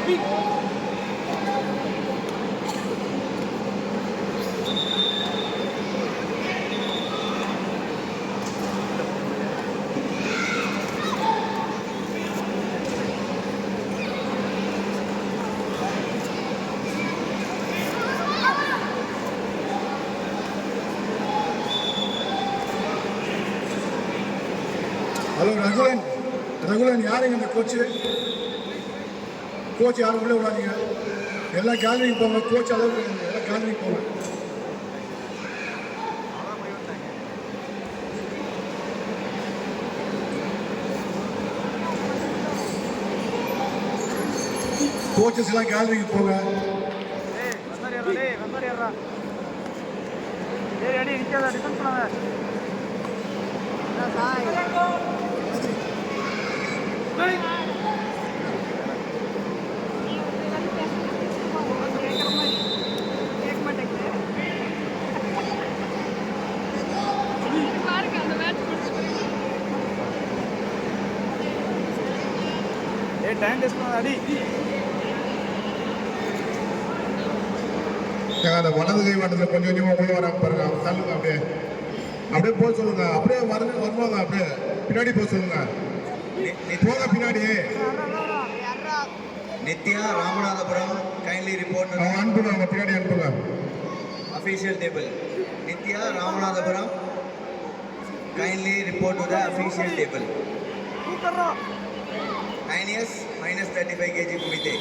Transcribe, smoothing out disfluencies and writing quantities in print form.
Hello Ragulan, Ragulan யாருங்க இந்த coach? Coach யாரும் உள்ளே விடாதீங்க, எல்லாம் கேலரிக்கு போங்க. கோச் அளவுக்கு எல்லாம் கேலரிக்கு போங்க. கோச்சஸ் எல்லாம் கேலரிக்கு போங்க. அந்த வலது கை வாட்டத்தில் கொஞ்சம் கொஞ்சமாக உள்ள வராம பாருங்க. தள்ளுங்க, அப்படியே அப்படியே போக சொல்லுங்க. அப்படியே வருவாங்க, அப்படியே பின்னாடி போக சொல்லுங்க. போக பின்னாடி. Nithya Ramanathapuram kindly report. அனுப்புங்க, பின்னாடி அனுப்புங்க. Official table. Nithya Ramanathapura, kindly report to the official table. 9 years, minus 35 kg Kumite.